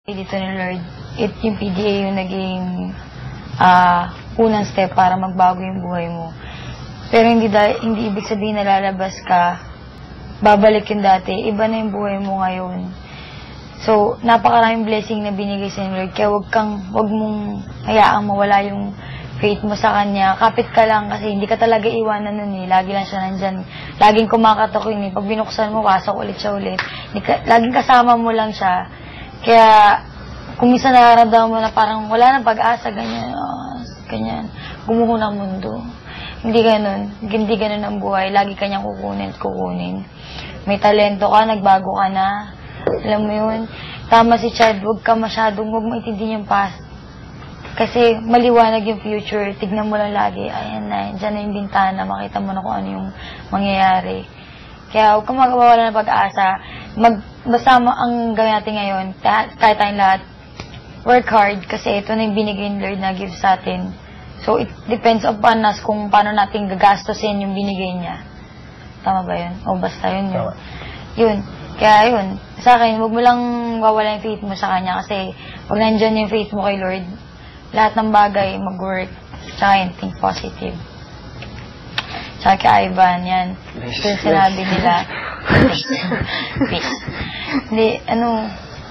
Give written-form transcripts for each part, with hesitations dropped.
Dito ni Lord, yung PDA yung naging unang step para magbago yung buhay mo. Pero hindi ibig sabihin na lalabas ka, babalik yung dati, iba na yung buhay mo ngayon. So, napakaraming blessing na binigay sa Lord, kaya wag mong hayaang mawala yung faith mo sa Kanya. Kapit ka lang kasi hindi ka talaga iwanan nun eh. Lagi lang siya nandyan. Laging kumakatok yun eh. Pag binuksan mo, pasok ulit siya ulit. Laging kasama mo lang siya. Kaya, kung minsan nararamdaman mo na parang wala nang pag-asa, ganyan, gumuho ng mundo. Hindi ganun ang buhay. Lagi kanyang kukunin. May talento ka, nagbago ka na. Alam mo yun? Tama si Chad, huwag maintindihin yung past. Kasi maliwanag yung future. Tignan mo lang lagi, ayan na, dyan na yung bintana, makita mo na kung ano yung mangyayari. Kaya huwag kang magwawala ng pag-asa. Basta ang gawin natin ngayon, kahit tayong lahat, work hard kasi ito na yung binigay ni Lord na gift sa atin. So, it depends upon us kung paano natin gagastusin yung binigay niya. Tama ba yun? O basta yun yun. Yun. Kaya yun. Sa akin, huwag mo lang wawala yung faith mo sa Kanya kasi pag nandyan yung faith mo kay Lord, lahat ng bagay mag-work. Tsaka yun, think positive. Tsaka kay Ivan, yan. Ito yung sinabi nila. Peace. Hindi,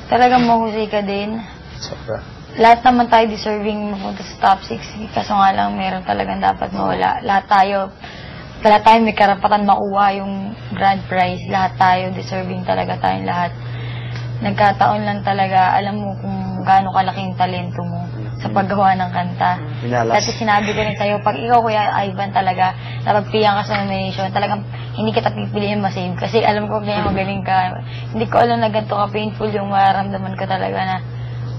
talagang mahusay ka din. Sobra. Lahat naman tayo deserving mapunta sa top 6. Kaso nga lang, meron talagang dapat mawala. Lahat tayo may karapatan makuha yung grand prize. Lahat tayo, deserving talaga tayong lahat. Nagkataon lang talaga, alam mo kung gaano kalaki yung talento mo sa paggawa ng kanta. Kasi sinabi ko rin sa'yo, pag ikaw, Kuya Ivan, talaga, napagpilihan ka sa nomination, talagang hindi kita pipiliin masave. Kasi alam ko kaya magaling ka. Hindi ko alam na ganito ka painful yung mararamdaman ko talaga na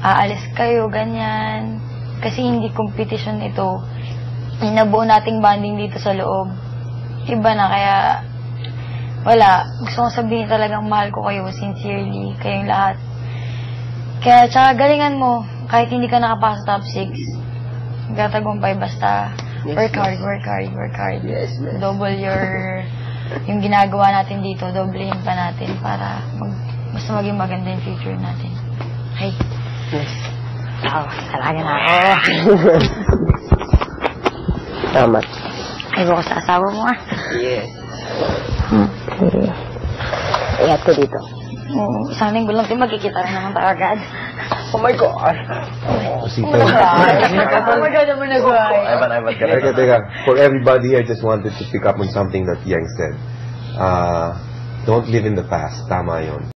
aalis kayo, ganyan. Kasi hindi competition ito. Nabuo nating banding dito sa loob. Iba na, kaya wala. Gusto kong sabihin talagang mahal ko kayo, sincerely, kayong lahat. Kaya, tsaka galingan mo, kahit hindi ka nakapasa sa top 6, gatagumpay, basta work hard. Yes. Double yung ginagawa natin dito, doblehin pa natin para basta maging maganda yung future natin. Okay? Yes. Talaga na ako. Tama. Ayaw ko sa asawa mo ah. Yes. Ingat ko dito. Isang linggo lang din magkikita rin naman tayo agad. Oh my God! Oh my God naman nagway. Ivan. Teka. For everybody, I just wanted to pick up on something that Yang said. Don't live in the past. Tama yun.